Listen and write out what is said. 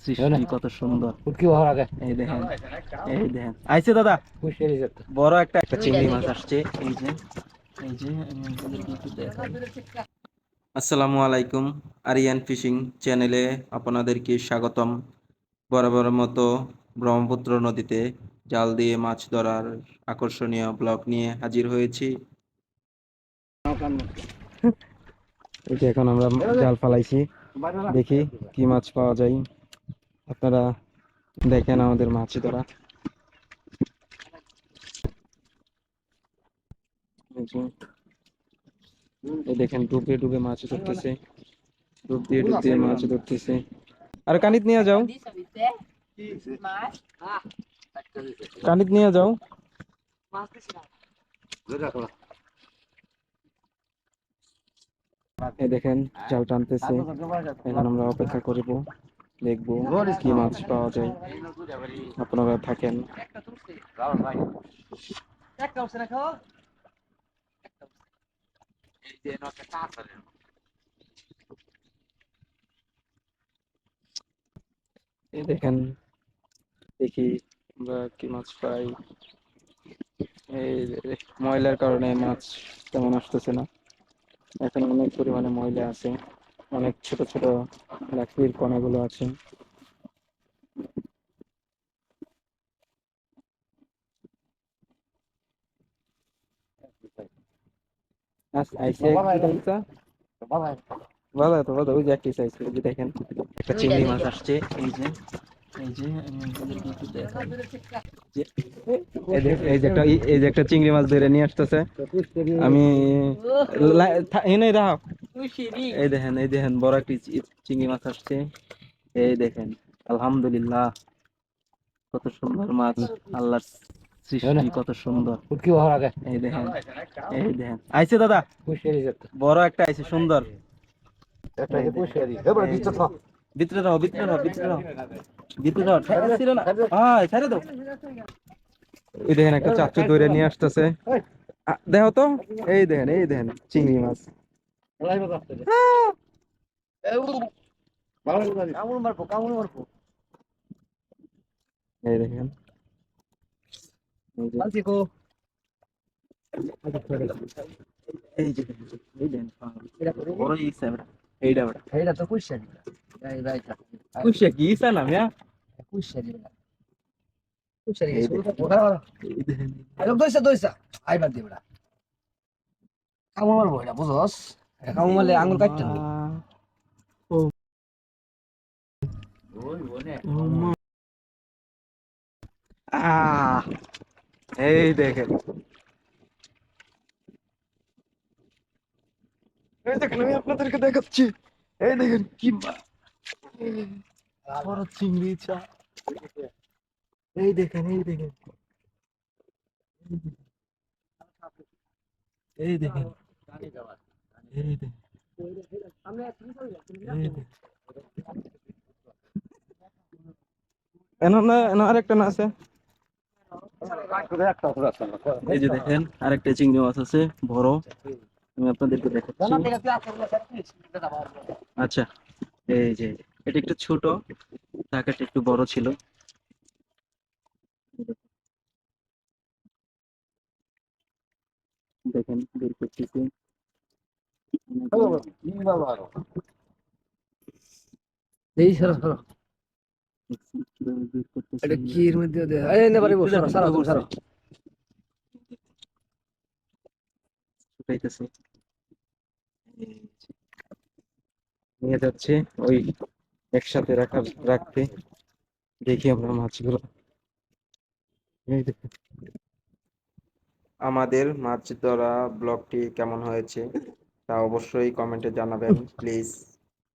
সৃষ্টি কত সুন্দর। এই দেখেন, এই দেখেন আইছে দাদা, বড় একটা একটা চিংড়ি মাছ আসছে। এই যে, এই যে আমি আপনাদেরকে একটু দেখাই। আসসালামু আলাইকুম, আরিয়ান ফিশিং চ্যানেলে আপনাদেরকে স্বাগতম। বরাবরের মতো ব্রহ্মপুত্র নদীতে জাল দিয়ে মাছ ধরার আকর্ষণীয় ব্লগ নিয়ে হাজির হয়েছি। এই যে এখন আমরা জাল ফালাইছি, দেখি কি মাছ পাওয়া যায়। আপনারা দেখেন আমাদের মাছ ধরা। এই যে, এই দেখেন ডুবে ডুবে মাছ ধরতেছে, ডুব দিয়ে মাছ ধরতেছে। আর কানিত নিয়ে যাও, কানিত নিয়ে যাও। এই দেখেন জাল টানতেছে, এখন আমরা অপেক্ষা করব, দেখবো কি মাছ পাওয়া যায়। আপনারা থাকেন। এই দেখেন, দেখি আমরা কি মাছ পাই। এই ময়লার কারণে মাছ তেমন আসতেছে না, এখন অনেক পরিমাণে ময়লা আছে, অনেক ছোট ছোট লাকড়ির কণাগুলো আছে। আইসে ভালো তো ভালো, ওই যে একটি সাইজ, এই যে দেখেন একটা চিংড়ি মাছ আসছে। এই যে, এই যে আমি আপনাদেরকে একটু দেখাই। যে এই যে একটা এই যে একটা চিংড়ি মাছ ধরে নিয়ে আসতেছে। আমি এনে রাখো। এই দেখেন, এই দেখেন বড় একটি চিংড়ি মাছ আসছে। এই দেখেন, আলহামদুলিল্লাহ, কত সুন্দর মাছ, আল্লাহর সৃষ্টি কত সুন্দর। এই দেখেন, এই দেখেন আইছে দাদা, বড় একটা আইছে সুন্দর। ভিতরে রাও, ভিতরে রাও, ভিতরে রাও, ভিতরে রাও, ছিল না, হ্যাঁ ছেড়ে দাও। এই দেখেন একটা চাচ্চু ধরে নিয়ে আসতেছে, দেখো তো। এই দেখেন, এই দেখেন চিংড়ি মাছ। এই দেখেন, এই যে, এই দেখেন বড় ইসা বড়, এইটা বড়, এইটা তো কুইশারি, এই রাইট, কুইশা কি ইসা না মিয়া, কুইশারি, কুইশারি শুরু তো বড়। এই দেখেন, একদম দইসা দইসা আইবা দি বড়, কামড় মারবো এটা বুঝছস, এটা কামড় মারলে আঙ্গুল কাটতে হবে। ও ওই ওনে আহ, এই দেখেন, এই দেখেন আমি আপনাদেরকে দেখাচ্ছি। এই দেখেন কি বড় চিংড়ি চা। এই দেখেন, এই দেখেন, এই দেখেন, এই দেখেন, এই দেখেন। এনো না, এনো আরেকটা না আছে। এই যে দেখেন আরেকটা চিংড়ি মাছ আছে বড়, আমি আপনাদেরকে দেখাচ্ছি। আচ্ছা, এই যে এটা একটু ছোট, টাকাটা একটু বড় ছিল। দেখেন বের করতেছি, এই সরো সরো, কিভাবে বের করতেছি। এটা কি এর মধ্যে দে, এই না পারিব, সরো সরো তুমি সরো, ছুটাইতেছে, নিয়ে যাচ্ছে ওই একসাথে রাখতে। দেখি আমরা মাছগুলো। এই দেখুন, আমাদের মাছ ধরা ব্লগটি কেমন হয়েছে তা অবশ্যই কমেন্টে জানাবেন প্লিজ।